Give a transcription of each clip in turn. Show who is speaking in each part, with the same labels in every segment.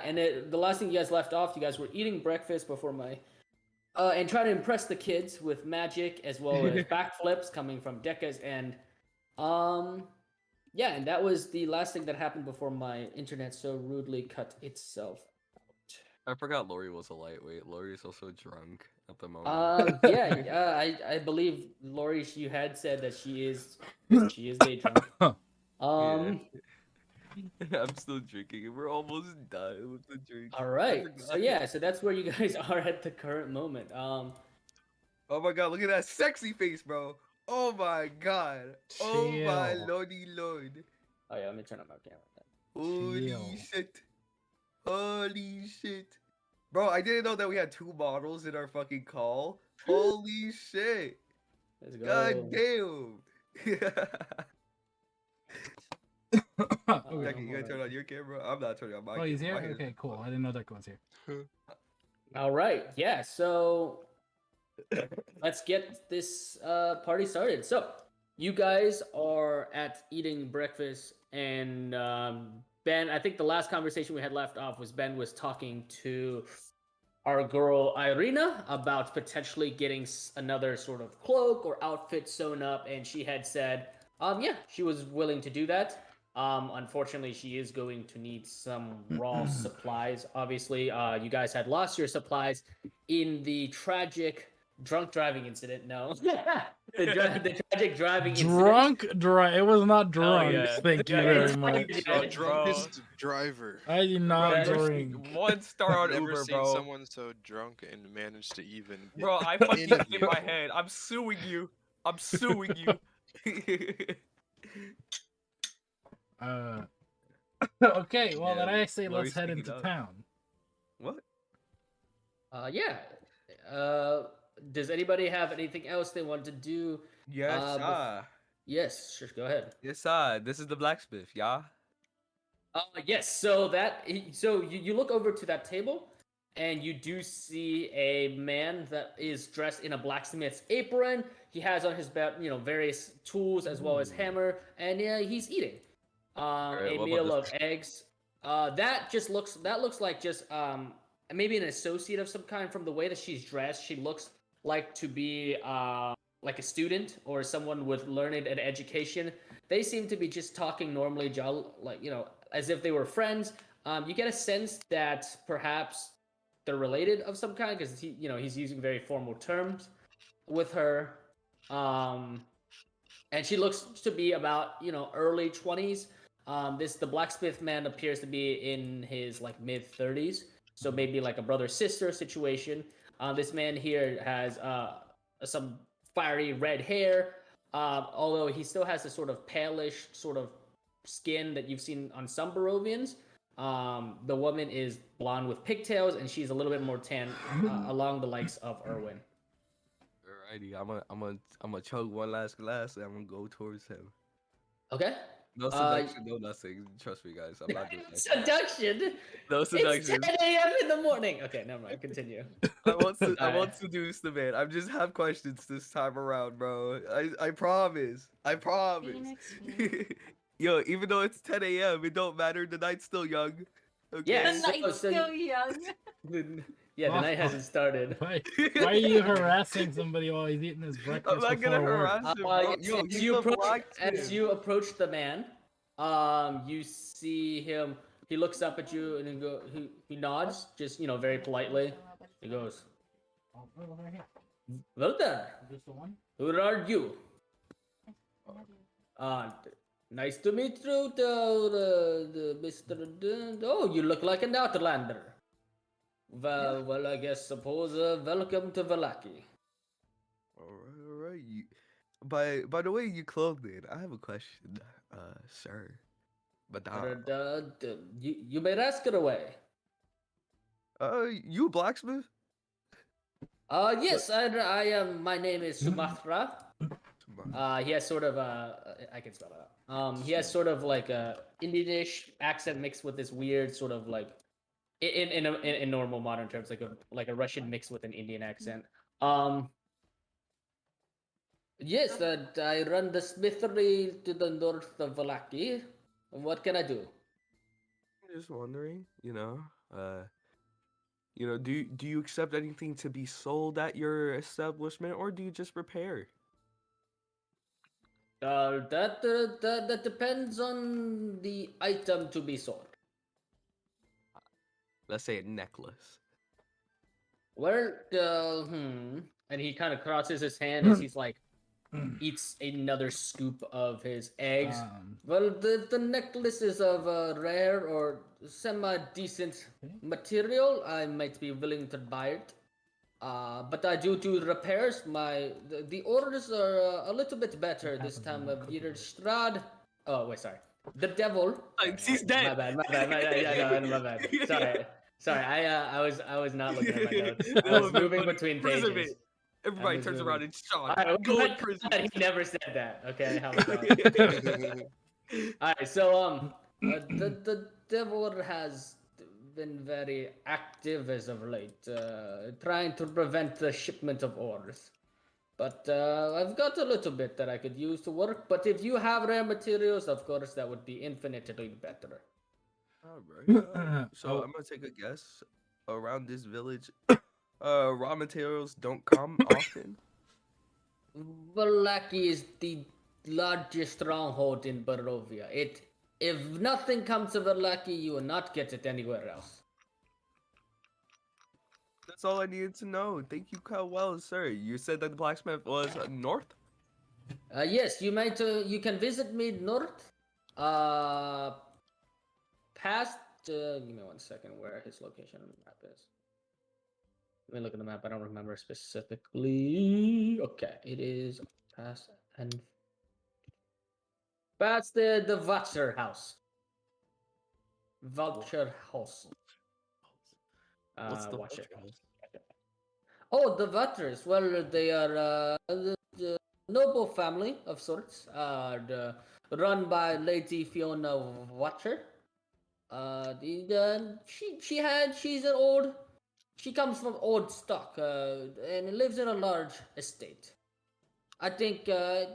Speaker 1: and the last thing you guys left off, you guys were eating breakfast before my and trying to impress the kids with magic as well as backflips coming from Decca's end. Yeah, and that was the last thing that happened before my internet so rudely cut itself out.
Speaker 2: I forgot Lori was a lightweight. Lori's also drunk at the moment.
Speaker 1: Yeah, I believe Lori, you had said that she is day drunk.
Speaker 2: Yeah. I'm still drinking, and we're almost done with the drink.
Speaker 1: All
Speaker 2: I
Speaker 1: right, so
Speaker 2: forgot.
Speaker 1: yeah, so that's where you guys are at the current moment.
Speaker 2: Oh my god, look at that sexy face, bro. Oh my god. Oh my
Speaker 3: Chill.
Speaker 2: lordy lord.
Speaker 1: Oh yeah, let me turn on my camera.
Speaker 2: Holy
Speaker 3: Chill.
Speaker 2: shit. Holy shit. Bro, I didn't know that we had 2 models in our fucking call. Holy shit.
Speaker 1: Let's
Speaker 2: God
Speaker 1: go.
Speaker 2: damn.
Speaker 3: Okay.
Speaker 2: Jackie, you gotta turn on your camera? I'm not turning on my
Speaker 3: Oh,
Speaker 2: camera.
Speaker 3: he's here?
Speaker 2: My hair's
Speaker 3: Okay, cool. I didn't know that was here.
Speaker 1: All right, yeah. So let's get this party started. So you guys are at eating breakfast, and Ben. I think the last conversation we had left off was Ben was talking to our girl Irina about potentially getting another sort of cloak or outfit sewn up, and she had said, yeah, she was willing to do that. Unfortunately, she is going to need some raw supplies. Obviously, you guys had lost your supplies in the tragic drunk driving incident. No, the tragic driving incident.
Speaker 3: It was not drunk.
Speaker 2: yeah.
Speaker 3: Thank you
Speaker 2: Yeah,
Speaker 3: very
Speaker 2: it's
Speaker 3: much.
Speaker 2: Yeah,
Speaker 4: Drunkest driver.
Speaker 3: I did
Speaker 2: Bro,
Speaker 3: not
Speaker 1: That-
Speaker 3: drink.
Speaker 2: 1 star on
Speaker 4: Never
Speaker 2: Uber,
Speaker 4: seen
Speaker 2: bro.
Speaker 4: someone so drunk and managed to even.
Speaker 2: Bro, I fucking hit
Speaker 4: interview.
Speaker 2: my head. I'm suing you. I'm suing you.
Speaker 3: Okay, well
Speaker 2: Yeah,
Speaker 3: then I say
Speaker 2: Lori's
Speaker 3: let's head
Speaker 2: speaking
Speaker 3: into
Speaker 2: up.
Speaker 3: town.
Speaker 2: What?
Speaker 1: Yeah. Does anybody have anything else they want to do?
Speaker 2: Yes,
Speaker 1: bef- Yes, sure. Go ahead.
Speaker 2: Yes, This is the blacksmith, yeah?
Speaker 1: Yes. So you look over to that table, and you do see a man that is dressed in a blacksmith's apron. He has on his belt, various tools as well as hammer, and he's eating
Speaker 2: Alright,
Speaker 1: a
Speaker 2: what about
Speaker 1: meal
Speaker 2: this?
Speaker 1: of eggs. That looks like just maybe an associate of some kind from the way that she's dressed. She looks like to be like a student or someone with learned and education. They seem to be just talking normally, like as if they were friends. You get a sense that perhaps they're related of some kind because he's using very formal terms with her. And she looks to be about early 20s. The blacksmith man appears to be in his like mid 30s, so maybe like a brother sister situation. This man here has some fiery red hair, although he still has a sort of palish sort of skin that you've seen on some Barovians. The woman is blonde with pigtails, and she's a little bit more tan, along the likes of Erwin.
Speaker 2: Alrighty, I'm gonna chug one last glass and I'm gonna go towards him.
Speaker 1: Okay.
Speaker 2: No seduction, no nothing. Trust me, guys. I'm not doing that.
Speaker 1: Seduction.
Speaker 2: No
Speaker 1: It's
Speaker 2: seduction.
Speaker 1: 10 a.m. in the morning. Okay, never mind. Continue.
Speaker 2: I won't
Speaker 1: Alright.
Speaker 2: seduce the man. I just have questions this time around, bro. I promise. I promise.
Speaker 5: Phoenix.
Speaker 2: Yo, even though it's 10 a.m., it don't matter. The night's still young. Okay.
Speaker 1: Yes.
Speaker 5: The night's
Speaker 1: so-
Speaker 5: still young.
Speaker 1: Yeah, the night hasn't started.
Speaker 3: Why are you harassing somebody while he's eating his breakfast
Speaker 2: I'm not gonna
Speaker 3: before work?
Speaker 2: harass him, bro. Yo,
Speaker 1: as
Speaker 2: he's
Speaker 1: you
Speaker 2: a
Speaker 1: approach,
Speaker 2: blacksmith.
Speaker 1: approach the man, you see him. He looks up at you and he nods, just very politely. He goes, "Well done.
Speaker 3: Just the one?
Speaker 1: Who are you? Nice to meet you, the Mr. Oh, you look like an outlander. Well, I guess suppose welcome to Valaki.
Speaker 2: All right. By the way, you clothed it. I have a question, sir. Madame.
Speaker 1: You may ask it away.
Speaker 2: You a blacksmith?
Speaker 1: Yes, I am. My name is Sumatra. He has sort of I can spell it out. He has sort of like a Indianish accent mixed with this weird sort of like in normal modern terms, like a Russian mixed with an Indian accent. Yes, I run the smithery to the north of Valaki. What can I do?
Speaker 2: Just wondering, Do you accept anything to be sold at your establishment, or do you just repair?
Speaker 1: That depends on the item to be sold.
Speaker 2: Let's say a necklace.
Speaker 1: Well, and he kind of crosses his hand as he's like eats another scoop of his eggs. Well, the necklace is of rare or semi-decent material. I might be willing to buy it. But I do repairs. The orders are a little bit better this time of year. Strahd. Oh wait, sorry. The devil.
Speaker 2: He's dead.
Speaker 1: My bad. Yeah, no, my bad. Sorry. I was not looking at my notes. I was moving between pages.
Speaker 2: Everybody turns around and Sean.
Speaker 1: Alright,
Speaker 2: Go in
Speaker 1: he
Speaker 2: prison.
Speaker 1: never said that. Okay, how about that? Alright, so the devil has been very active as of late, trying to prevent the shipment of ores. But I've got a little bit that I could use to work. But if you have rare materials, of course, that would be infinitely better.
Speaker 2: All right. So I'm gonna take a guess. Around this village, raw materials don't come often.
Speaker 1: Vallaki is the largest stronghold in Barovia. If nothing comes of Vallaki, you will not get it anywhere else.
Speaker 2: That's all I needed to know. Thank you, well, sir. You said that the blacksmith was north.
Speaker 1: Yes, you can visit me north. Past. Give me 1 second. Where his location on the map is. Let me look at the map. I don't remember specifically. Okay, it is past the Vulture House. Vulture House.
Speaker 2: What's the
Speaker 1: watch it.
Speaker 2: Vulture House?
Speaker 1: Oh, the Vultures. Well, they are the noble family of sorts. Run by Lady Fiona Watcher. She comes from old stock, and lives in a large estate. I think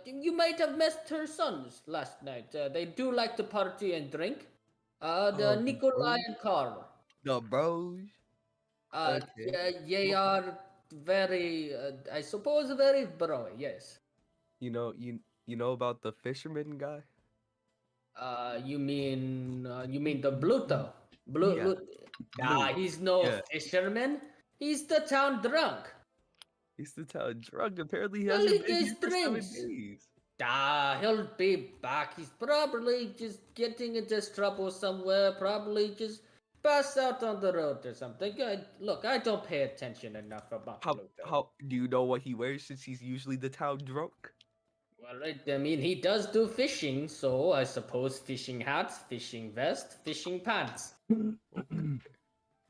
Speaker 1: you might have met her sons last night. They do like to party and drink. The Nikolai and Carl.
Speaker 2: The bros.
Speaker 1: They are very, I suppose, very broy. Yes.
Speaker 2: You know about the fisherman guy?
Speaker 1: You mean the Bluto?
Speaker 2: Yeah.
Speaker 1: He's no
Speaker 2: Yeah.
Speaker 1: fisherman. He's the town drunk.
Speaker 2: He's the town drunk. Apparently, he
Speaker 1: Well,
Speaker 2: hasn't
Speaker 1: he
Speaker 2: been here
Speaker 1: just
Speaker 2: for 7
Speaker 1: drinks.
Speaker 2: days.
Speaker 1: He'll be back. He's probably just getting into trouble somewhere. Probably just pass out on the road or something. Look, I don't pay attention enough about Bluto.
Speaker 2: How do you know what he wears since he's usually the town drunk?
Speaker 1: Well, I mean, he does do fishing, so I suppose fishing hats, fishing vest, fishing pants.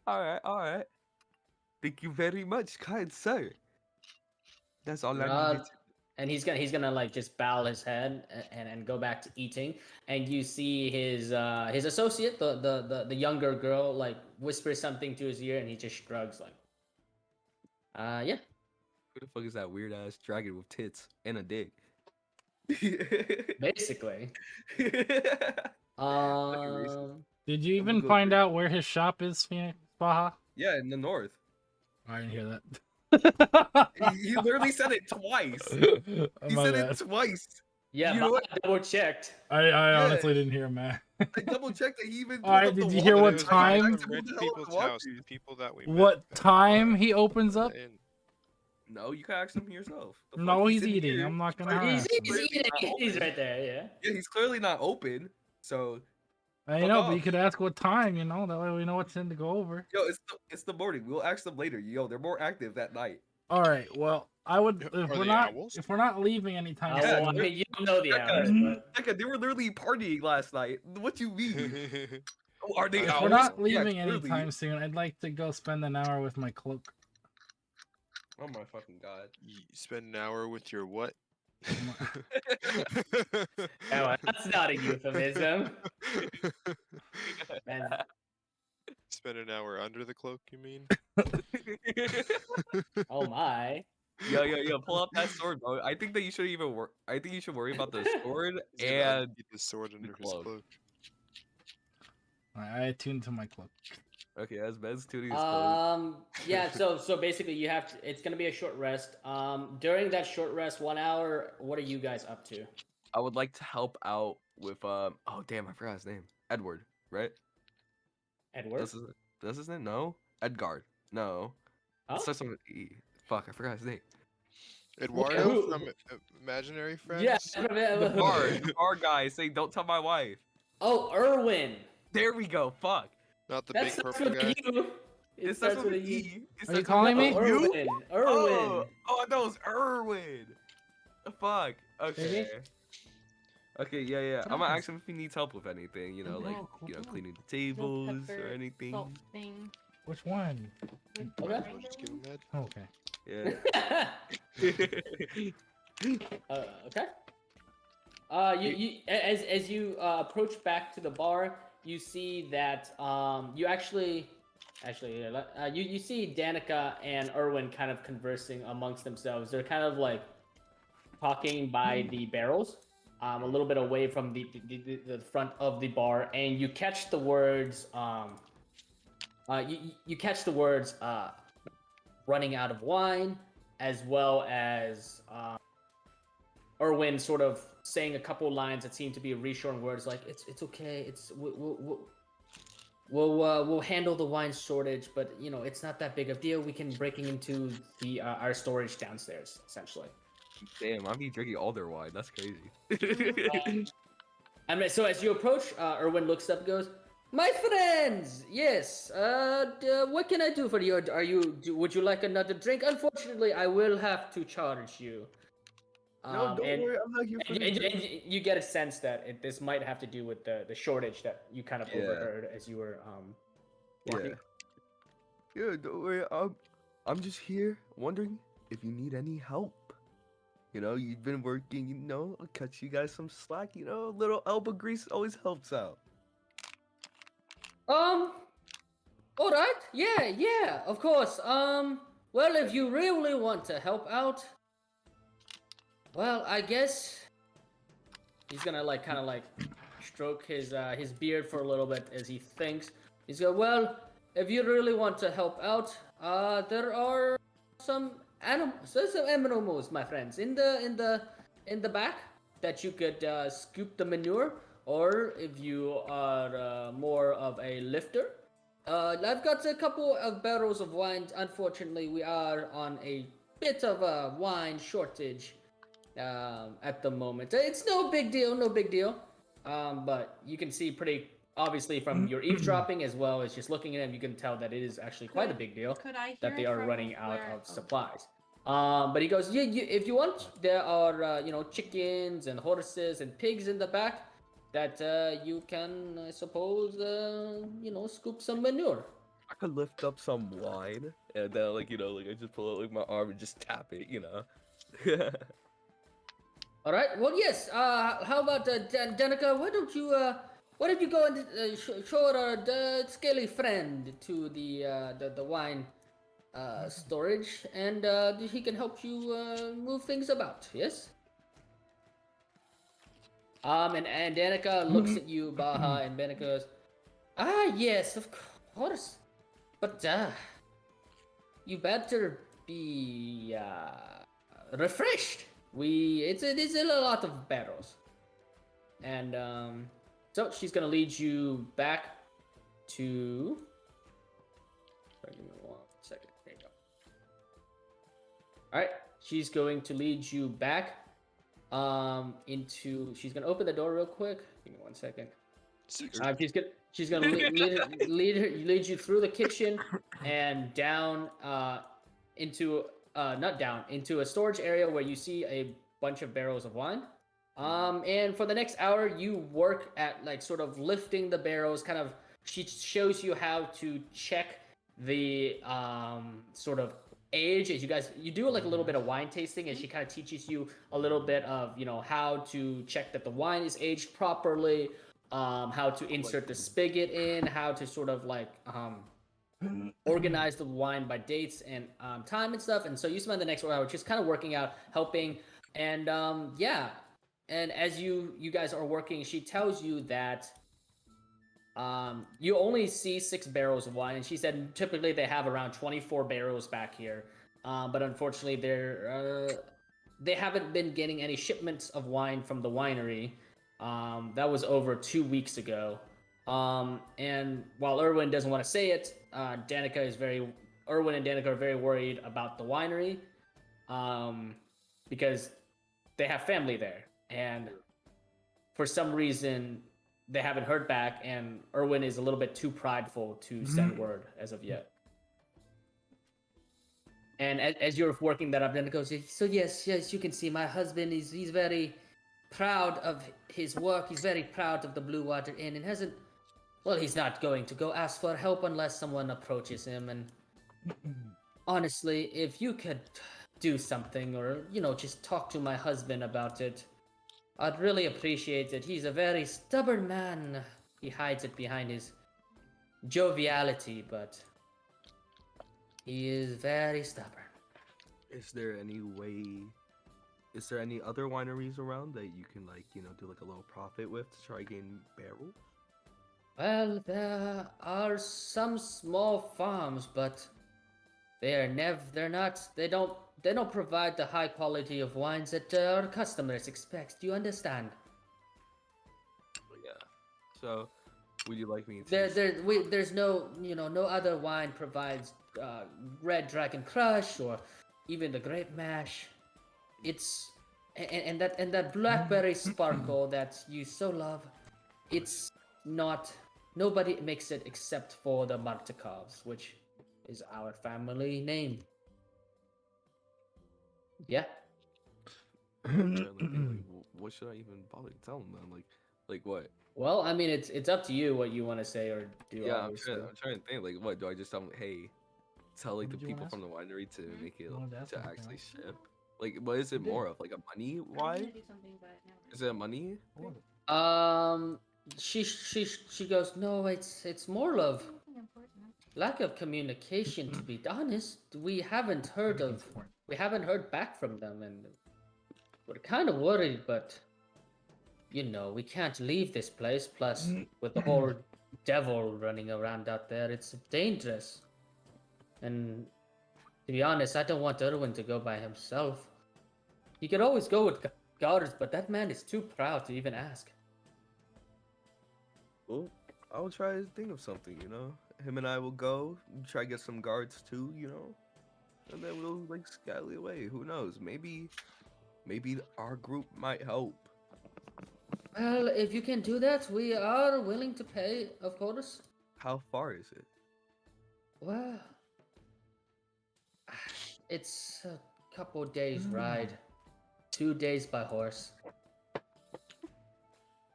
Speaker 2: All right. Thank you very much, kind sir. That's all I needed.
Speaker 1: And he's gonna like just bow his head and go back to eating. And you see his associate, the younger girl, like whisper something to his ear, and he just shrugs like, yeah.
Speaker 2: Who the fuck is that weird ass dragon with tits and a dick?
Speaker 1: Basically.
Speaker 3: Did you even find out where his shop is, Phoenix Baja?
Speaker 2: Yeah, in the north.
Speaker 3: I didn't hear that.
Speaker 2: He literally said it twice. He said it twice.
Speaker 1: Yeah,
Speaker 2: You know what?
Speaker 1: I double checked.
Speaker 3: I honestly didn't hear him, man.
Speaker 2: I double checked that he even.
Speaker 3: All right, did you hear what time?
Speaker 4: People's house, the people that we met.
Speaker 3: What time he opens up?
Speaker 2: No, you can ask him yourself.
Speaker 3: No, he's eating. I'm not gonna.
Speaker 1: He's eating. He's right there. Yeah.
Speaker 2: Yeah, he's clearly not open. So.
Speaker 3: I know, but you could ask what time. You know, that way we know what's in to go over.
Speaker 2: Yo, it's the morning. We'll ask them later. Yo, they're more active that night.
Speaker 3: All right. Well, I would if we're not leaving anytime soon.
Speaker 1: I mean, you don't know the hours. But...
Speaker 2: They were literally partying last night. What you mean? Are they?
Speaker 3: If we're not leaving anytime soon, I'd like to go spend an hour with my cloak.
Speaker 2: Oh my fucking god!
Speaker 4: You spend an hour with your what?
Speaker 1: Oh, that's not a euphemism.
Speaker 4: Spend an hour under the cloak, you mean?
Speaker 1: Oh my.
Speaker 2: Yo, pull up that sword, bro. I think that you should even work. I think you should worry about the sword and
Speaker 4: get the sword under his
Speaker 2: cloak.
Speaker 4: cloak.
Speaker 3: I attuned to my cloak.
Speaker 2: Okay, as Ben's tuning his clothes.
Speaker 1: Yeah. So basically, you have to. It's gonna be a short rest. During that short rest, 1 hour. What are you guys up to?
Speaker 2: I would like to help out with Oh damn, I forgot his name. Edward, right?
Speaker 1: Edward.
Speaker 2: That's his name? No, Edgard. No,
Speaker 1: Oh.
Speaker 2: it starts with an E. Fuck, I forgot his name.
Speaker 4: Eduardo from Imaginary Friends.
Speaker 1: Yeah.
Speaker 2: The bar guy saying, "Don't tell my wife."
Speaker 1: Oh, Erwin.
Speaker 2: There we go. Fuck.
Speaker 4: Not the
Speaker 1: That
Speaker 4: big
Speaker 1: starts
Speaker 4: purple
Speaker 1: with
Speaker 4: guy.
Speaker 1: a U.
Speaker 2: It starts with an E.
Speaker 3: Are you calling me?
Speaker 1: Erwin.
Speaker 2: Oh, I know it's Erwin. Fuck. Okay.
Speaker 3: Maybe?
Speaker 2: Okay, yeah. I'm gonna ask him if he needs help with anything, you know, like, cleaning the tables or anything.
Speaker 5: Salt thing.
Speaker 3: Which one?
Speaker 1: Okay.
Speaker 4: Just give him that.
Speaker 3: Oh, okay.
Speaker 2: Yeah.
Speaker 1: Okay. You as you approach back to the bar, you see that you you see Danica and Erwin kind of conversing amongst themselves. They're kind of like talking by the barrels, a little bit away from the front of the bar, and you catch the words you catch the words running out of wine, as well as Erwin sort of saying a couple lines that seem to be reassuring words like it's okay, we'll handle the wine shortage, but you know it's not that big of a deal. We can breaking into the our storage downstairs essentially.
Speaker 2: Damn, I'll be drinking all their wine. That's crazy.
Speaker 1: And so as you approach, Erwin looks up and goes, "My friends, yes. What can I do for you? Would you like another drink? Unfortunately, I will have to charge you."
Speaker 2: No, don't worry. I'm not here for
Speaker 1: and you get a sense that this might have to do with the shortage that you kind of overheard as you were walking.
Speaker 2: Yeah, don't worry. I'm just here wondering if you need any help. You know, you've been working. You know, I'll cut you guys some slack. You know, a little elbow grease always helps out.
Speaker 1: All right. Yeah, of course. Well, if you really want to help out, well, I guess he's gonna kind of stroke his beard for a little bit as he thinks. He's going, well, if you really want to help out, there are some animals, my friends, in the back that you could scoop the manure. Or if you are more of a lifter, I've got a couple of barrels of wine. Unfortunately, we are on a bit of a wine shortage at the moment. It's no big deal. But you can see pretty obviously from your eavesdropping as well as just looking at him, you can tell that it is actually quite a big deal that they are running out of supplies. But he goes, yeah, if you want, there are chickens and horses and pigs in the back that you can, I suppose, scoop some manure.
Speaker 2: I could lift up some wine and then I just pull out my arm and just tap it,
Speaker 1: All right. Well, yes. How about Danica? Why don't you go and show our scaly friend to the wine storage, and he can help you move things about. Yes. And Danica looks at you, Baha, and Danica goes, yes, of course, but you better be refreshed. It's a lot of barrels, and so she's gonna lead you back to. Sorry, give me 1 second. There you go. All right, she's going to lead you back into. She's gonna open the door real quick. Give me 1 second. She's gonna lead you through the kitchen and down into a storage area where you see a bunch of barrels of wine. And for the next hour, you work at sort of lifting the barrels. Kind of, she shows you how to check the sort of age as you do a little bit of wine tasting, and she kind of teaches you a little bit of how to check that the wine is aged properly, how to insert the spigot in, how to sort of organize the wine by dates and time and stuff. And so you spend the next hour just kind of working out, helping, and and as you guys are working, she tells you that you only see 6 barrels of wine, and she said typically they have around 24 barrels back here. But unfortunately, they haven't been getting any shipments of wine from the winery. That was over 2 weeks ago. And while Erwin doesn't want to say it, Erwin and Danica are very worried about the winery, because they have family there, and for some reason they haven't heard back, and Erwin is a little bit too prideful to send word as of yet. And as you're working that up, then it goes, so yes, you can see my husband he's very proud of his work. He's very proud of the Blue Water Inn, and he's not going to go ask for help unless someone approaches him. And honestly, if you could do something, or just talk to my husband about it, I'd really appreciate it. He's a very stubborn man. He hides it behind his joviality, but he is very stubborn.
Speaker 2: Is there any other wineries around that you can do like a little profit with to try gain barrels?
Speaker 1: Well, there are some small farms, but they don't provide the high quality of wines that our customers expect. Do you understand?
Speaker 2: Yeah. So, would you like me to?
Speaker 1: There's no other wine provides Red Dragon Crush or even the Grape Mash. It's and that blackberry sparkle that you so love. It's not. Nobody makes it except for the Martikovs, which is our family name. Yeah.
Speaker 2: What should I even bother telling them? Like what?
Speaker 1: Well, I mean, it's up to you what you want to say or do.
Speaker 2: Yeah, I'm trying to think. Like, what do I just tell them? Hey, tell the people from the winery to make it to actually ship. Like, what is it more of? Like a money? Why? Is it money?
Speaker 1: She goes, no, it's more of lack of communication. To be honest, we haven't heard back from them, and we're kind of worried. But we can't leave this place. Plus, with the whole devil running around out there, it's dangerous. And to be honest, I don't want Erwin to go by himself. He could always go with guards, but that man is too proud to even ask.
Speaker 2: Well, I'll try to think of something, Him and I will go, try to get some guards too, and then we'll scally away. Who knows? Maybe our group might help.
Speaker 1: Well, if you can do that, we are willing to pay, of course.
Speaker 2: How far is it?
Speaker 1: Well, it's a couple days ride. 2 days by horse.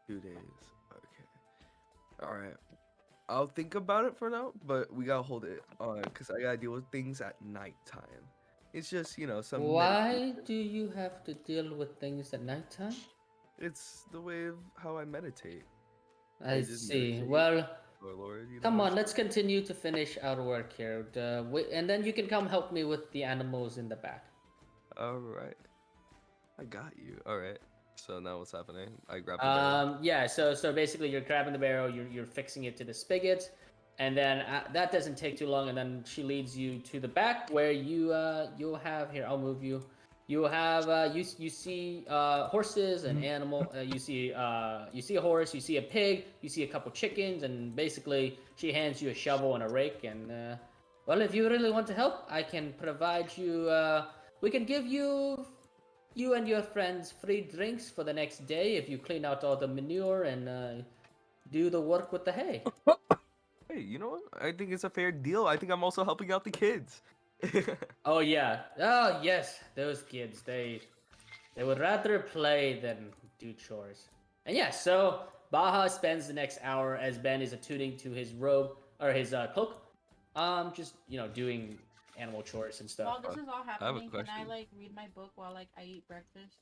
Speaker 2: 2 days. Okay. Alright. I'll think about it for now, but we gotta hold it on because I gotta deal with things at nighttime. It's just, some.
Speaker 1: Why do you have to deal with things at nighttime?
Speaker 2: It's the way of how I meditate.
Speaker 1: I see. Meditate. Well,
Speaker 2: Lord,
Speaker 1: come on, let's continue to finish our work here. And then you can come help me with the animals in the back.
Speaker 2: Alright. I got you. Alright. So now what's happening? I grab the barrel.
Speaker 1: Yeah, so basically you're grabbing the barrel, you're fixing it to the spigot, and then that doesn't take too long, and then she leads you to the back where you'll have, here, I'll move you. You'll have you see horses and animal. You see a horse, you see a pig, you see a couple chickens, and basically she hands you a shovel and a rake. And well, if you really want to help, I can provide you. We can give you and your friends free drinks for the next day if you clean out all the manure and do the work with the hay.
Speaker 2: Hey, you know what? I think it's a fair deal. I think I'm also helping out the kids.
Speaker 1: Oh yeah. Oh yes, those kids. They would rather play than do chores. And yeah, so Baja spends the next hour as Ben is attuning to his robe or his cloak. Just doing animal chores and stuff.
Speaker 5: While this is all happening, can I read my book while I eat breakfast?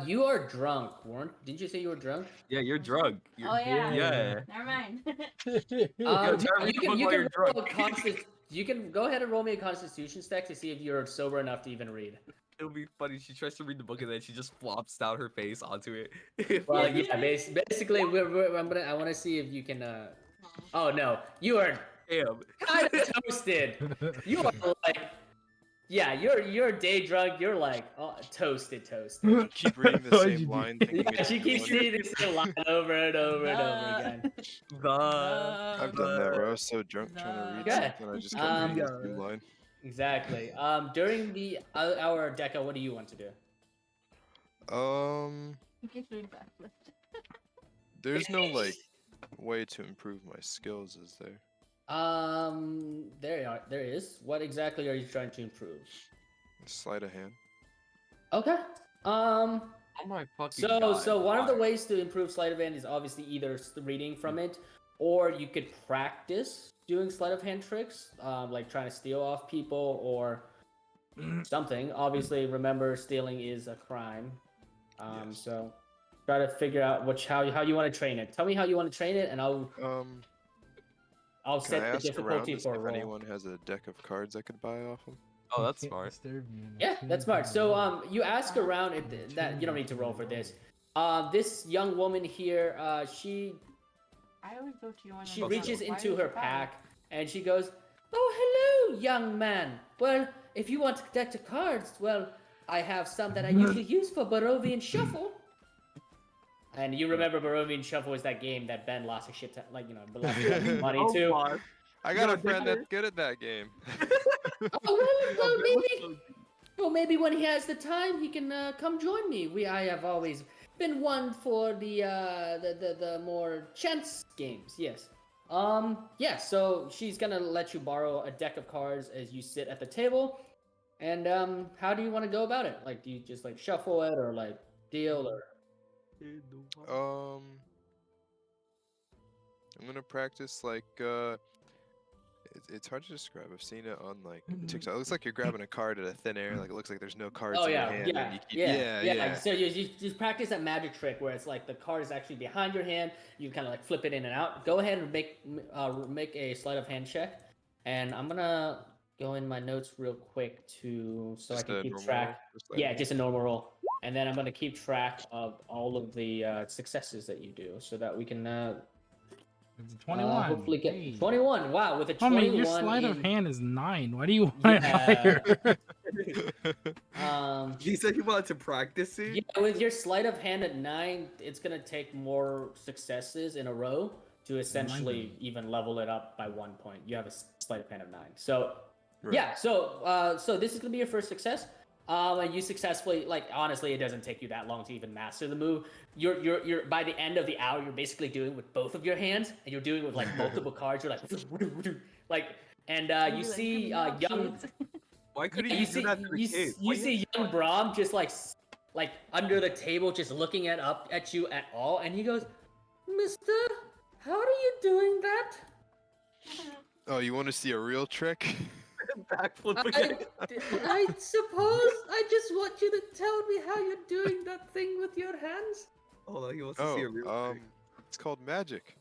Speaker 1: You are drunk, didn't you say you were drunk?
Speaker 2: Yeah, you're drunk.
Speaker 5: Oh yeah.
Speaker 2: Yeah.
Speaker 5: Never mind.
Speaker 1: You can roll you can go ahead and roll me a Constitution check to see if you're sober enough to even read.
Speaker 2: It'll be funny. She tries to read the book and then she just flops down her face onto it.
Speaker 1: Well, yeah, basically, I want to see if you can. Oh no, you are
Speaker 2: Damn.
Speaker 1: kind of toasted. You are like, yeah, you're day drunk. You're like, oh, toasted.
Speaker 4: You keep reading the
Speaker 3: What'd you
Speaker 4: same
Speaker 3: do?
Speaker 4: line. Thinking
Speaker 1: Yeah,
Speaker 4: it's
Speaker 1: she
Speaker 4: a new
Speaker 1: keeps
Speaker 4: one.
Speaker 1: seeing the same line over and over and over again.
Speaker 4: I've done that where I was so drunk trying to read
Speaker 1: Okay.
Speaker 4: something, I just kept reading the same
Speaker 2: Yeah.
Speaker 4: line.
Speaker 1: Exactly. During the hour, Deca, what do you want to do?
Speaker 5: He keeps doing backflips.
Speaker 4: There's no like way to improve my skills, is there?
Speaker 1: There is. What exactly are you trying to improve?
Speaker 4: Sleight of hand.
Speaker 1: Okay.
Speaker 2: Oh my fucking god.
Speaker 1: So one of the
Speaker 2: Why?
Speaker 1: ways to improve sleight of hand is obviously either reading from it, or you could practice doing sleight of hand tricks, like trying to steal off people or something. Obviously, remember stealing is a crime.
Speaker 4: Yes.
Speaker 1: So try to figure out how you want to train it. Tell me how you want to train it, and I'll
Speaker 4: Can I
Speaker 1: set the
Speaker 4: ask around
Speaker 1: difficulty
Speaker 4: to see
Speaker 1: for a
Speaker 4: if
Speaker 1: roll.
Speaker 4: anyone has a deck of cards I could buy off them?
Speaker 2: Oh, that's smart.
Speaker 1: Yeah, that's smart. So you ask around that you don't need to roll for this. This young woman here, she
Speaker 5: I always go to you when
Speaker 1: She
Speaker 5: I'm
Speaker 1: reaches
Speaker 5: drunk. Why
Speaker 1: into
Speaker 5: is
Speaker 1: her
Speaker 5: it fine?
Speaker 1: pack and she goes, "Oh, hello, young man. Well, if you want a deck of cards, well, I have some that I usually use for Barovian Shuffle." And you remember Barovian Shuffle is that game that Ben lost a shit ton, lost a ton of money to.
Speaker 2: God.
Speaker 4: I got
Speaker 2: Yo,
Speaker 4: a friend
Speaker 2: Dicker.
Speaker 4: that's good at that game.
Speaker 1: Maybe when he has the time, he can come join me. I have always been one for the more chance games. Yes. Yeah. So she's gonna let you borrow a deck of cards as you sit at the table. And how do you want to go about it? Like, do you just like shuffle it or like deal or?
Speaker 4: I'm gonna practice like it's hard to describe. I've seen it on like TikTok. It looks like you're grabbing a card out of thin air. Like it looks like there's no cards
Speaker 1: Oh
Speaker 4: in your
Speaker 1: yeah,
Speaker 4: hand. And you keep,
Speaker 1: yeah. So you just practice that magic trick where it's like the card is actually behind your hand. You kind of like flip it in and out. Go ahead and make a sleight of hand check, and I'm gonna go in my notes real quick so I
Speaker 4: Just
Speaker 1: can
Speaker 4: a
Speaker 1: keep
Speaker 4: normal
Speaker 1: track.
Speaker 4: roll? Just like-
Speaker 1: Yeah, just a normal roll, and then I'm gonna keep track of all of the successes that you do, so that we can
Speaker 3: It's a 21.
Speaker 1: hopefully get
Speaker 3: Hey.
Speaker 1: 21. Wow, with a 21.
Speaker 3: Homie, your sleight of
Speaker 1: in-
Speaker 3: hand is 9. Why do you want it
Speaker 1: Yeah.
Speaker 3: higher?
Speaker 2: He said he wanted to practice it.
Speaker 1: Yeah, with your sleight of hand at 9, it's gonna take more successes in a row to essentially even level it up by 1 point. You have a sleight of hand of 9. So
Speaker 4: Right.
Speaker 1: yeah, so this is gonna be your first success. And you successfully, like, honestly, it doesn't take you that long to even master the move. You're by the end of the hour, you're basically doing with both of your hands, and you're doing with like multiple cards. You're like, and you see young.
Speaker 2: Why couldn't
Speaker 1: Yeah,
Speaker 2: you do that to the kid?
Speaker 1: you see young Brahm just like under the table, just looking up at you at all, and he goes, "Mister, how are you doing that?"
Speaker 4: Oh, you want to see a real trick?
Speaker 2: Backflip again.
Speaker 1: I suppose I just want you to tell me how you're doing that thing with your hands.
Speaker 2: Hold on, he wants to see a real
Speaker 4: It's called magic.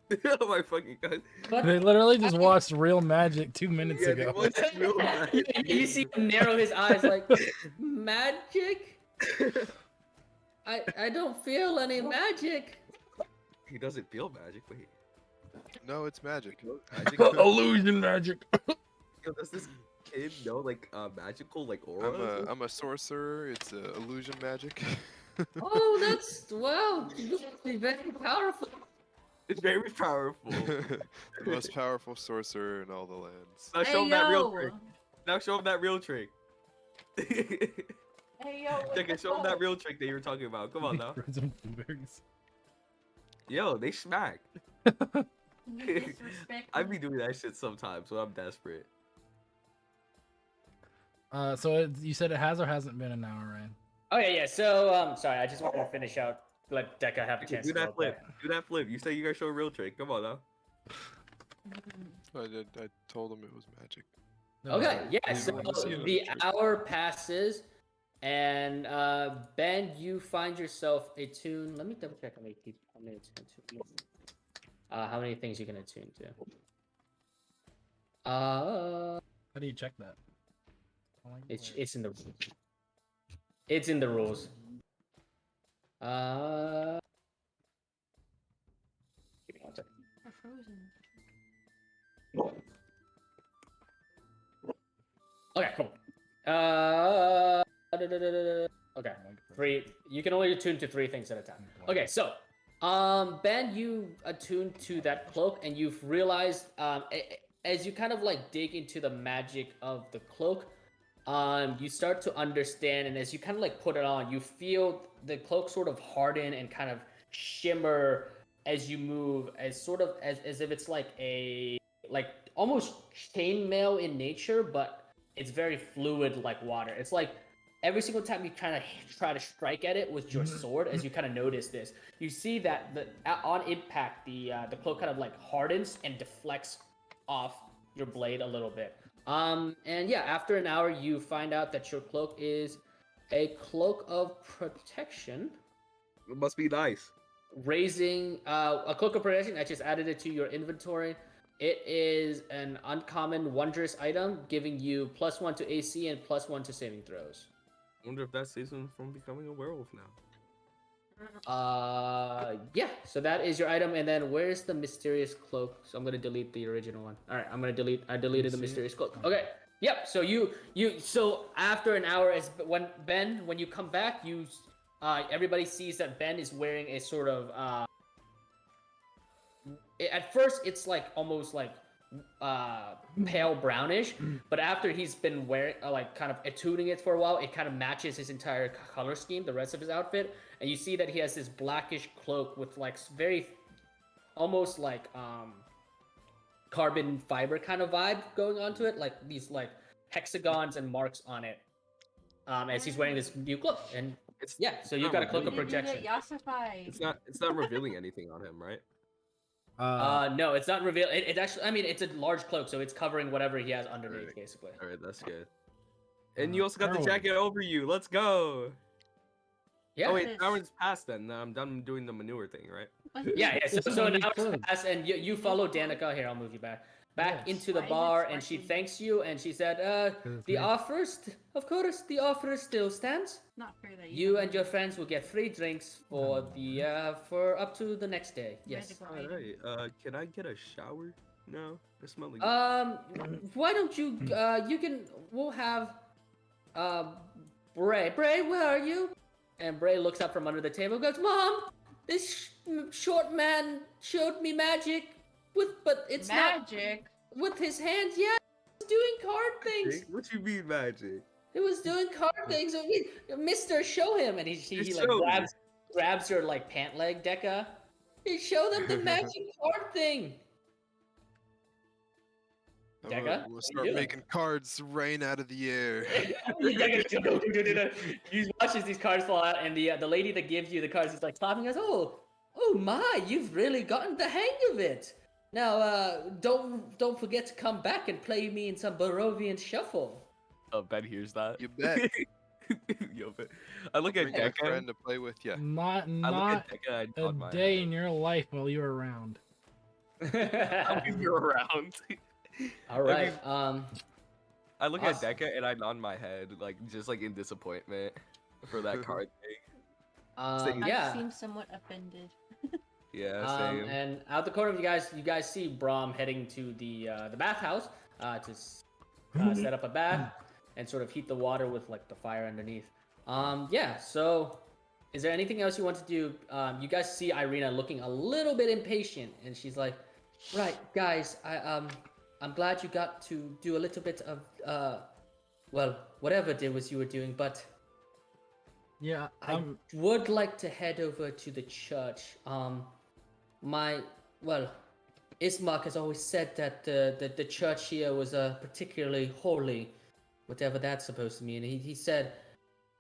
Speaker 2: trick. Oh my fucking god.
Speaker 1: But
Speaker 3: They literally just watched Real Magic 2 minutes
Speaker 2: Yeah, they
Speaker 3: ago.
Speaker 2: watched real magic.
Speaker 1: you see him narrow his eyes like, magic? I don't feel any magic.
Speaker 2: He doesn't feel magic. Wait.
Speaker 4: No, it's magic.
Speaker 2: Magic?
Speaker 3: Illusion magic.
Speaker 2: Yo, does this kid know like magical like aura?
Speaker 4: I'm a sorcerer. It's illusion magic.
Speaker 1: Oh, that's wow. You must be very powerful.
Speaker 2: It's very powerful.
Speaker 4: The most powerful sorcerer in all the lands.
Speaker 2: Now show him that real trick. Now show him that real trick.
Speaker 5: Hey yo.
Speaker 2: Dicker, show him that real trick that you were talking about. Come on now.
Speaker 3: Some blueberries.
Speaker 2: Yo, they smack.
Speaker 5: You disrespect
Speaker 2: I
Speaker 5: me.
Speaker 2: be doing that shit sometimes when I'm desperate.
Speaker 3: So you said it has or hasn't been an hour, Ryan?
Speaker 1: Oh yeah. So sorry, I just wanted to finish out. Let Deca have a chance.
Speaker 2: Do
Speaker 1: to
Speaker 2: that
Speaker 1: roleplay.
Speaker 2: flip. Do that flip. You say you gotta show a real trick. Come on now.
Speaker 4: I did. I told him it was magic.
Speaker 1: Okay, yeah.
Speaker 4: You
Speaker 1: So
Speaker 4: wanted to see another
Speaker 1: the
Speaker 4: trick.
Speaker 1: hour passes, and Ben, you find yourself attuned. Let me double check how many how many things you can attune to. Uh,
Speaker 3: How do you check that?
Speaker 1: it's in the it's in the rules. Give me one second.
Speaker 5: We're frozen.
Speaker 1: Okay, cool. Okay, three. You can only attune to 3 things at a time. Okay, so, Ben, you attune to that cloak, and you've realized, as you kind of like dig into the magic of the cloak, you start to understand, and as you kind of like put it on, you feel the cloak sort of harden and kind of shimmer as you move, as if it's like a almost chainmail in nature, but it's very fluid like water. It's like every single time you kind of try to strike at it with your sword, as you kind of notice this, you see that on impact, the cloak kind of like hardens and deflects off your blade a little bit. And yeah, after an hour, you find out that your cloak is a cloak of protection.
Speaker 2: It must be nice.
Speaker 1: Raising a cloak of protection. I just added it to your inventory. It is an uncommon, wondrous item, giving you +1 to AC and +1 to saving throws.
Speaker 2: I wonder if that saves him from becoming a werewolf now.
Speaker 1: Yeah. So that is your item, and then where's the mysterious cloak? So I'm gonna delete the original one. All right, I'm gonna delete. I deleted the mysterious cloak. Okay. Yep. So so after an hour, when you come back, everybody sees that Ben is wearing a sort of at first it's like almost like pale brownish, but after he's been wearing like kind of attuning it for a while, it kind of matches his entire color scheme, the rest of his outfit, and you see that he has this blackish cloak with like very almost like carbon fiber kind of vibe going onto it, like these like hexagons and marks on it, as he's wearing this new cloak. And so you got a cloak of protection.
Speaker 2: It's not revealing anything on him, right?
Speaker 1: No, it's not revealed. It actually, I mean, it's a large cloak, so it's covering whatever he has underneath, basically.
Speaker 2: All right, that's good. And you also got the jacket over you. Let's go.
Speaker 1: Yeah.
Speaker 2: Oh wait, hour's passed then. I'm done doing the manure thing, right?
Speaker 1: Yeah. So an hour's passed, and you follow Danica. Here, I'll move you back into the bar, and she thanks you, and she said, the offer, of course, the offer still stands.
Speaker 5: Not fair that
Speaker 1: you and your friends will get free drinks for for up to the next day. Yes.
Speaker 2: All right. Can I get a shower? No, I smell like.
Speaker 1: Why don't you? We'll have. Bray, where are you? And Bray looks up from under the table, and goes, Mom, this short man showed me magic but it's
Speaker 5: magic
Speaker 1: with his hands. Yeah, he was doing card things.
Speaker 2: What you mean magic?
Speaker 1: He was doing card things. Mister, show him, and he like grabs your like pant leg, Deca. He showed them the magic card thing. Deca,
Speaker 4: we'll start making cards rain out of the air.
Speaker 1: He watches these cards fall out, and the lady that gives you the cards is like clapping. Goes, oh my, you've really gotten the hang of it. Now, don't forget to come back and play me in some Barovian shuffle.
Speaker 2: Oh, Ben hears that.
Speaker 4: You bet.
Speaker 2: Yo, but I look at
Speaker 4: Bring a
Speaker 2: Deca.
Speaker 4: friend to play with you.
Speaker 3: Not a day in your life while you're around.
Speaker 2: I'll be around.
Speaker 1: All right.
Speaker 2: I look at Deca and I nod my head, like just like in disappointment for that card thing.
Speaker 1: Yeah.
Speaker 5: I seem somewhat offended.
Speaker 2: Yeah, same.
Speaker 1: And out the corner of you guys see Brahm heading to the bathhouse to set up a bath and sort of heat the water with like the fire underneath. Yeah. So, is there anything else you want to do? You guys see Irina looking a little bit impatient, and she's like, "Right, guys, I'm glad you got to do a little bit of well, whatever it was you were doing, but."
Speaker 3: Yeah,
Speaker 1: I would like to head over to the church. Ismark has always said that the church here was particularly holy, whatever that's supposed to mean. He said,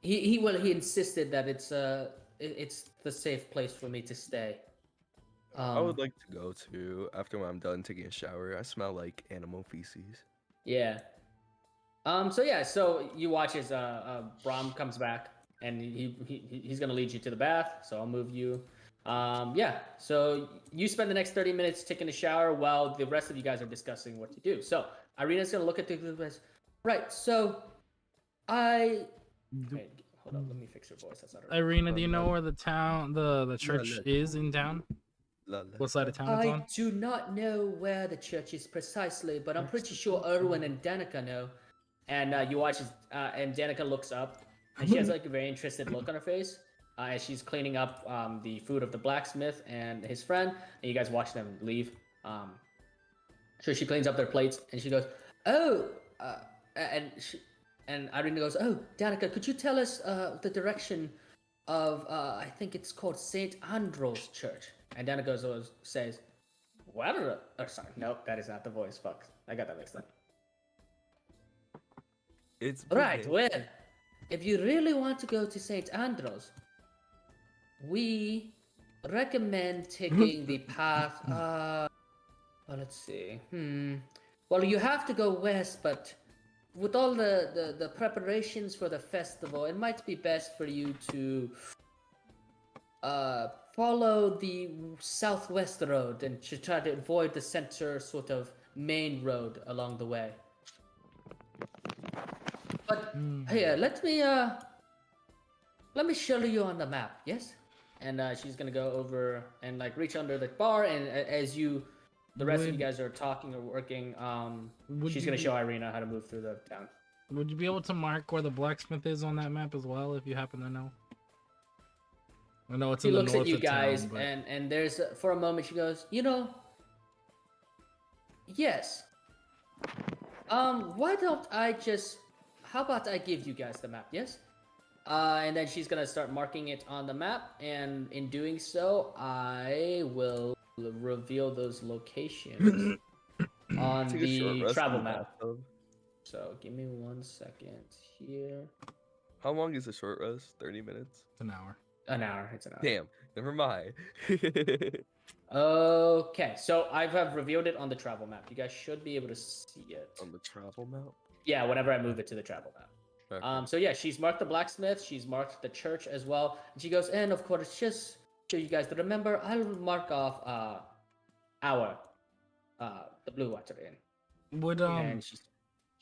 Speaker 1: he insisted that it's the safe place for me to stay.
Speaker 2: I would like to go to after I'm done taking a shower. I smell like animal feces.
Speaker 1: Yeah. So you watch as Brahm comes back. And he's gonna lead you to the bath, so I'll move you Yeah, so you spend the next 30 minutes taking a shower while the rest of you guys are discussing what to do. So Irina's gonna look at the guys. Right, so I wait, hold on, let me fix your voice. That's not right.
Speaker 3: Irina, do you know where the town, the church is in town? What side of town it's
Speaker 1: I
Speaker 3: on?
Speaker 1: do not know where the church is precisely, but I'm pretty sure Erwin and Danica know. And you watch, and Danica looks up, and she has like a very interested look on her face as she's cleaning up the food of the blacksmith and his friend. And you guys watch them leave. So she cleans up their plates, and she goes, "Oh," and Irina goes, "Oh, Danica, could you tell us the direction of I think it's called Saint Andrew's Church?" And Danica says, "What?" Sorry, nope, that is not the voice. Fuck, I got that mixed up.
Speaker 2: It's
Speaker 1: Right,
Speaker 2: big.
Speaker 1: well, if you really want to go to St. Andrews, we recommend taking the path, well, let's see, well, you have to go west, but with all the preparations for the festival, it might be best for you to, follow the southwest road and to try to avoid the center sort of main road along the way. But here, let me show you on the map, yes? And she's gonna go over and like reach under the bar, and as the rest of you guys are talking or working, she's gonna show Irina how to move through the town.
Speaker 3: Would you be able to mark where the blacksmith is on that map as well, if you happen to know? I know it's
Speaker 1: She
Speaker 3: in the
Speaker 1: looks
Speaker 3: north
Speaker 1: at you
Speaker 3: of
Speaker 1: guys,
Speaker 3: town, but...
Speaker 1: and there's for a moment she goes, yes. Why don't I just? How about I give you guys the map? Yes. And then she's gonna start marking it on the map, and in doing so, I will reveal those locations on
Speaker 2: Take a short
Speaker 1: the
Speaker 2: rest
Speaker 1: travel
Speaker 2: in the
Speaker 1: map.
Speaker 2: bathtub.
Speaker 1: So give me 1 second here.
Speaker 2: How long is a short rest? 30 minutes?
Speaker 3: It's an hour.
Speaker 1: An hour. It's an hour.
Speaker 2: Damn, never mind.
Speaker 1: Okay, so I have revealed it on the travel map. You guys should be able to see it.
Speaker 2: On the travel map?
Speaker 1: Yeah, whenever I move it to the travel map.
Speaker 2: Okay.
Speaker 1: So yeah, she's marked the blacksmith, she's marked the church as well, and she goes, and of course, just so you guys to remember, I'll mark off the blue water inn.
Speaker 3: Would
Speaker 1: And she's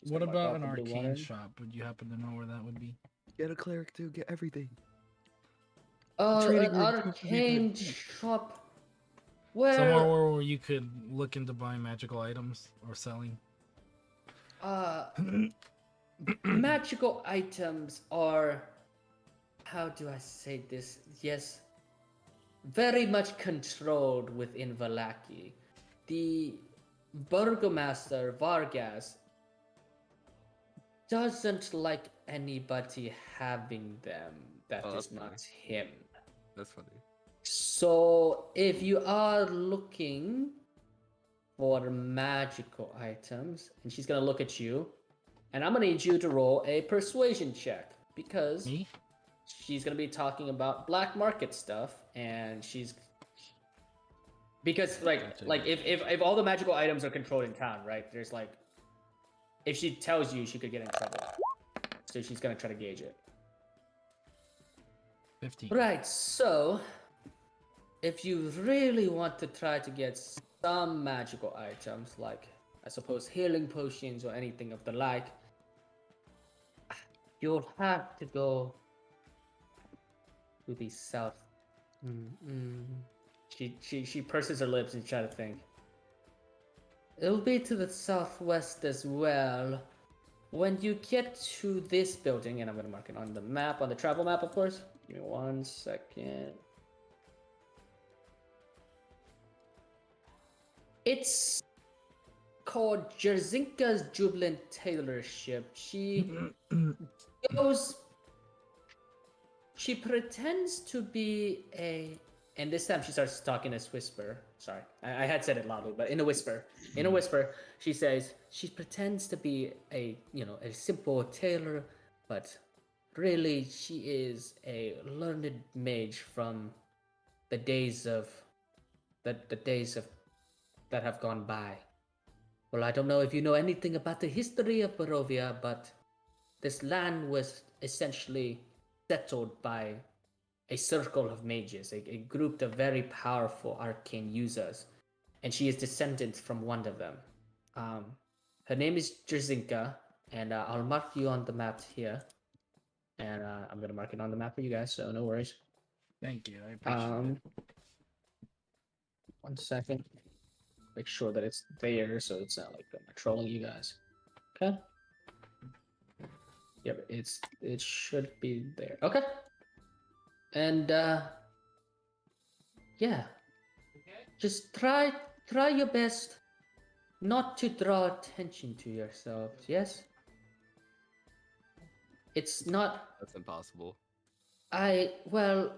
Speaker 3: what
Speaker 1: gonna mark
Speaker 3: about
Speaker 1: off
Speaker 3: an
Speaker 1: the blue water
Speaker 3: arcane
Speaker 1: inn.
Speaker 3: shop? Would you happen to know where that would be?
Speaker 2: Get a cleric to get everything.
Speaker 1: An
Speaker 2: Trading room,
Speaker 1: arcane shop.
Speaker 3: Somewhere
Speaker 1: Where
Speaker 3: where you could look into buying magical items or selling.
Speaker 1: magical items are, how do I say this? Yes, very much controlled within Valaki. The Burgomaster Vargas doesn't like anybody having them that
Speaker 2: Oh,
Speaker 1: is
Speaker 2: that's
Speaker 1: not him.
Speaker 2: That's funny.
Speaker 1: So if you are looking for magical items, and she's gonna look at you, and I'm gonna need you to roll a persuasion check because
Speaker 3: Me?
Speaker 1: she's gonna be talking about black market stuff, and because if all the magical items are controlled in town, right? There's like, if she tells you, she could get in trouble. So she's gonna try to gauge it.
Speaker 3: 15.
Speaker 1: Right. So if you really want to try to get some magical items, like I suppose healing potions or anything of the like, you'll have to go to the south. She purses her lips and tries to think. It'll be to the southwest as well. When you get to this building, and I'm gonna mark it on the map, on the travel map, of course. Give me 1 second. It's called Jerzinka's Jubilant Tailorship. She goes. She pretends to be and this time she starts talking in a whisper. Sorry, I had said it loudly, but in a whisper. In a whisper, she says she pretends to be a simple tailor, but really she is a learned mage from the days of that have gone by. Well, I don't know if you know anything about the history of Barovia, but this land was essentially settled by a circle of mages, a group of very powerful arcane users, and she is descendant from one of them. Her name is Jerzinka, and I'll mark you on the map here. And I'm gonna mark it on the map for you guys, so no worries.
Speaker 3: Thank you. I appreciate it.
Speaker 1: 1 second. Make sure that it's there, so it's not like I'm trolling you guys. Okay. Yep, it should be there. Okay. And yeah, just try your best not to draw attention to yourselves. Yes. It's not.
Speaker 2: That's impossible.
Speaker 1: Well,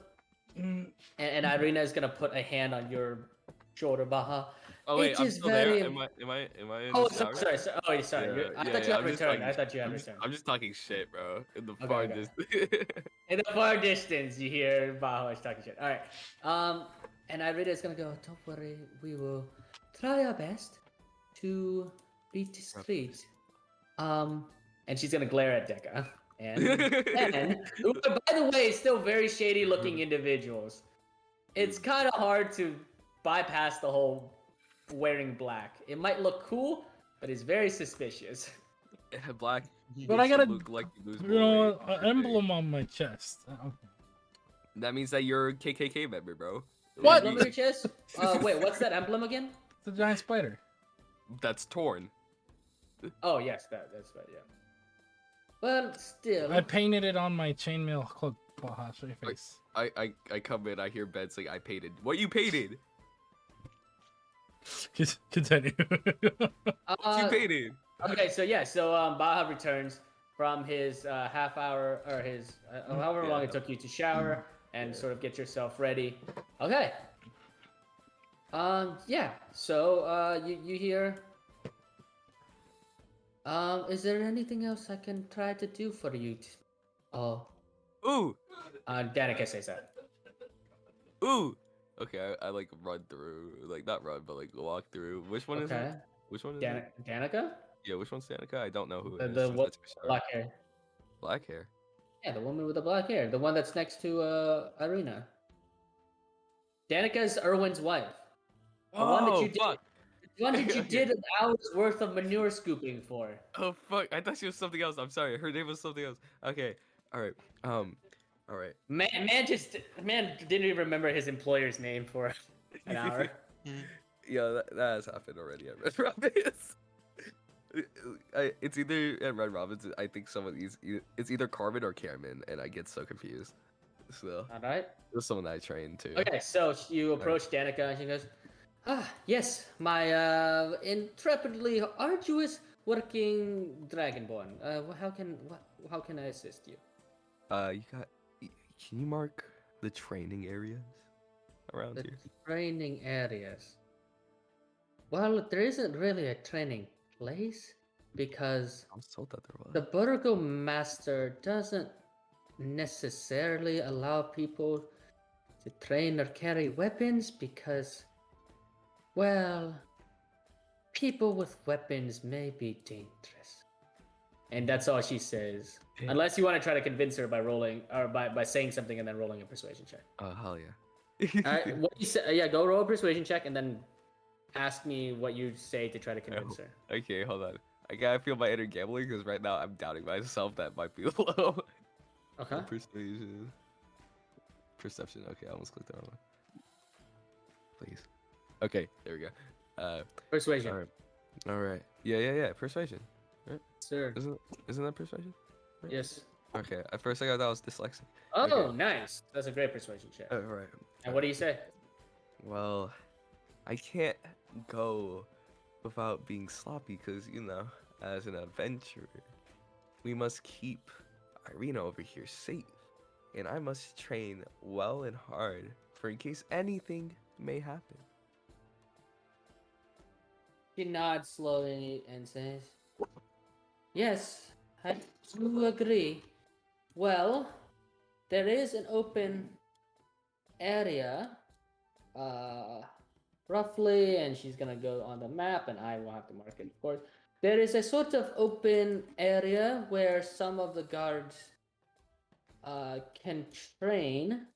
Speaker 1: and Irina is gonna put a hand on your shoulder, Baha.
Speaker 2: Oh wait,
Speaker 1: It
Speaker 2: I'm
Speaker 1: is
Speaker 2: still
Speaker 1: very
Speaker 2: there. Am I in
Speaker 1: Oh,
Speaker 2: the shower?
Speaker 1: sorry. Oh, sorry.
Speaker 2: Yeah,
Speaker 1: I
Speaker 2: yeah,
Speaker 1: thought you
Speaker 2: yeah,
Speaker 1: had
Speaker 2: I'm just
Speaker 1: returned.
Speaker 2: talking-
Speaker 1: I thought you had
Speaker 2: I'm just,
Speaker 1: returned.
Speaker 2: I'm just talking shit, bro. In the
Speaker 1: Okay,
Speaker 2: far
Speaker 1: okay.
Speaker 2: distance.
Speaker 1: In the far distance, you hear Baha is talking shit. All right. And Irina is gonna go. Don't worry. We will try our best to be discreet. And she's gonna glare at Dekka. And who, by the way, still very shady looking individuals. It's kind of hard to bypass the whole wearing black. It might look cool, but it's very suspicious.
Speaker 2: Black.
Speaker 3: But I gotta,
Speaker 2: look like you lose
Speaker 3: you
Speaker 2: more
Speaker 3: know,
Speaker 2: weight
Speaker 3: an
Speaker 2: every day.
Speaker 3: emblem on my chest.
Speaker 2: That means that you're a KKK member, bro.
Speaker 3: What?
Speaker 1: Emblem on your chest? Wait, what's that emblem again?
Speaker 3: It's a giant spider.
Speaker 2: That's torn.
Speaker 1: Oh yes, that's right. Yeah. Well, still.
Speaker 3: I painted it on my chainmail cloak. Baha, show your face.
Speaker 2: I come in, I hear Ben saying I painted. What you painted?
Speaker 3: Continue.
Speaker 2: What you painted?
Speaker 1: Okay, so yeah, so Baha returns from his half hour or his however long it took you to shower and sort of get yourself ready. Okay. Yeah. So you hear. Is there anything else I can try to do for you? Oh.
Speaker 2: Ooh,
Speaker 1: Danica says that.
Speaker 2: ooh. Okay, I like run through, like not run, but like walk through. Which one is
Speaker 1: Okay.
Speaker 2: it? Which one is it?
Speaker 1: Danica?
Speaker 2: Yeah, which one's Danica? I don't know who it is.
Speaker 1: The
Speaker 2: since
Speaker 1: one
Speaker 2: I took a shower.
Speaker 1: black hair.
Speaker 2: Black hair.
Speaker 1: Yeah, the woman with the black hair. The one that's next to Irina. Danica's Erwin's wife. The one that you did.
Speaker 2: fuck.
Speaker 1: The one that you did an hour's worth of manure scooping for.
Speaker 2: Oh fuck! I thought she was something else. I'm sorry. Her name was something else. Okay. All right. All right.
Speaker 1: Man didn't even remember his employer's name for an hour.
Speaker 2: Yeah, that has happened already at Red Robin's. It's either at Red Robin's. I think it's either Carmen or Carmen, and I get so confused. So
Speaker 1: All right.
Speaker 2: there's someone that I trained too.
Speaker 1: Okay, so you approach Danica and she goes, yes, my intrepidly arduous working dragonborn. How can I assist you?
Speaker 2: Can you mark the training areas around
Speaker 1: The
Speaker 2: here?
Speaker 1: training areas. Well, there isn't really a training place because
Speaker 2: I was told that there was.
Speaker 1: the burgomaster doesn't necessarily allow people to train or carry weapons because, well, people with weapons may be dangerous. And that's all she says. Unless you want to try to convince her by rolling or by saying something and then rolling a persuasion check.
Speaker 2: Oh hell yeah!
Speaker 1: All right, what you say? Yeah, go roll a persuasion check and then ask me what you say to try to convince her.
Speaker 2: Okay, hold on. I gotta feel my inner gambling because right now I'm doubting myself. That might be low.
Speaker 1: Okay.
Speaker 2: Persuasion. Perception. Okay, I almost clicked the wrong one. Please. Okay, there we go.
Speaker 1: Persuasion.
Speaker 2: All right. All right. Yeah. Persuasion.
Speaker 1: Sir.
Speaker 2: Isn't that persuasion? Right?
Speaker 1: Yes.
Speaker 2: Okay. At first I thought that was dyslexic.
Speaker 1: Oh,
Speaker 2: Okay.
Speaker 1: nice. That's a great persuasion check.
Speaker 2: All right.
Speaker 1: And what do you say?
Speaker 2: Well, I can't go without being sloppy because, you know, as an adventurer, we must keep Irina over here safe. And I must train well and hard for in case anything may happen.
Speaker 1: She nods slowly and says, yes, I do agree. Well, there is an open area, roughly, and she's gonna go on the map, and I will have to mark it, of course. There is a sort of open area where some of the guards can train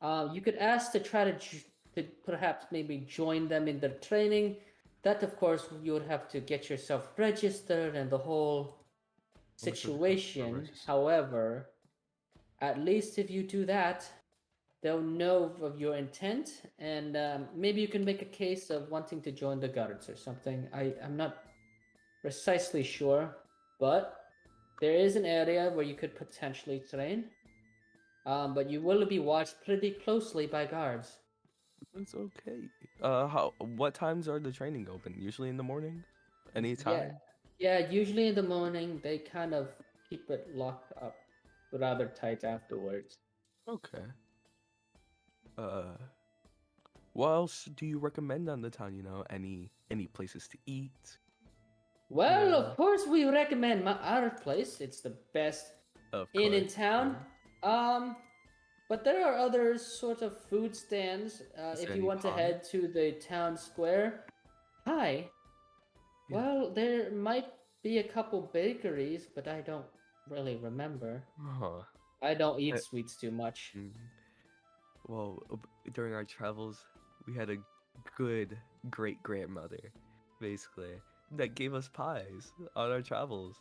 Speaker 1: You could ask to try to perhaps maybe join them in their training. That, of course, you would have to get yourself registered and the whole
Speaker 2: How much does it cost to
Speaker 1: situation.
Speaker 2: register?
Speaker 1: However, at least if you do that, they'll know of your intent, and maybe you can make a case of wanting to join the guards or something. I'm not precisely sure, but there is an area where you could potentially train. But you will be watched pretty closely by guards.
Speaker 2: It's okay. What times are the training open? Usually in the morning? Any
Speaker 1: Yeah,
Speaker 2: time?
Speaker 1: yeah. Usually in the morning, they kind of keep it locked up rather tight afterwards.
Speaker 2: Okay. Uh, what else do you recommend on the town? Any places to eat?
Speaker 1: Well,
Speaker 2: Yeah.
Speaker 1: of course, we recommend our place. It's the best
Speaker 2: Of
Speaker 1: inn in
Speaker 2: course.
Speaker 1: town. Um, but there are other sort of food stands.
Speaker 2: Is
Speaker 1: If
Speaker 2: there
Speaker 1: you
Speaker 2: any
Speaker 1: want to
Speaker 2: pie?
Speaker 1: head to the town square, hi.
Speaker 2: Yeah.
Speaker 1: Well, there might be a couple bakeries, but I don't really remember.
Speaker 2: Huh.
Speaker 1: I don't eat
Speaker 2: Uh,
Speaker 1: sweets too much.
Speaker 2: mm. Well, during our travels, we had a good great grandmother, basically, that gave us pies on our travels.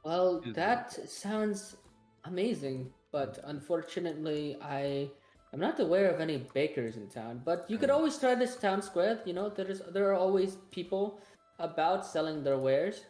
Speaker 1: Well,
Speaker 2: She was really
Speaker 1: that sounds amazing, but unfortunately, I am not aware of any bakers in town. But you could
Speaker 2: good.
Speaker 1: always try this town square. There are always people about selling their wares.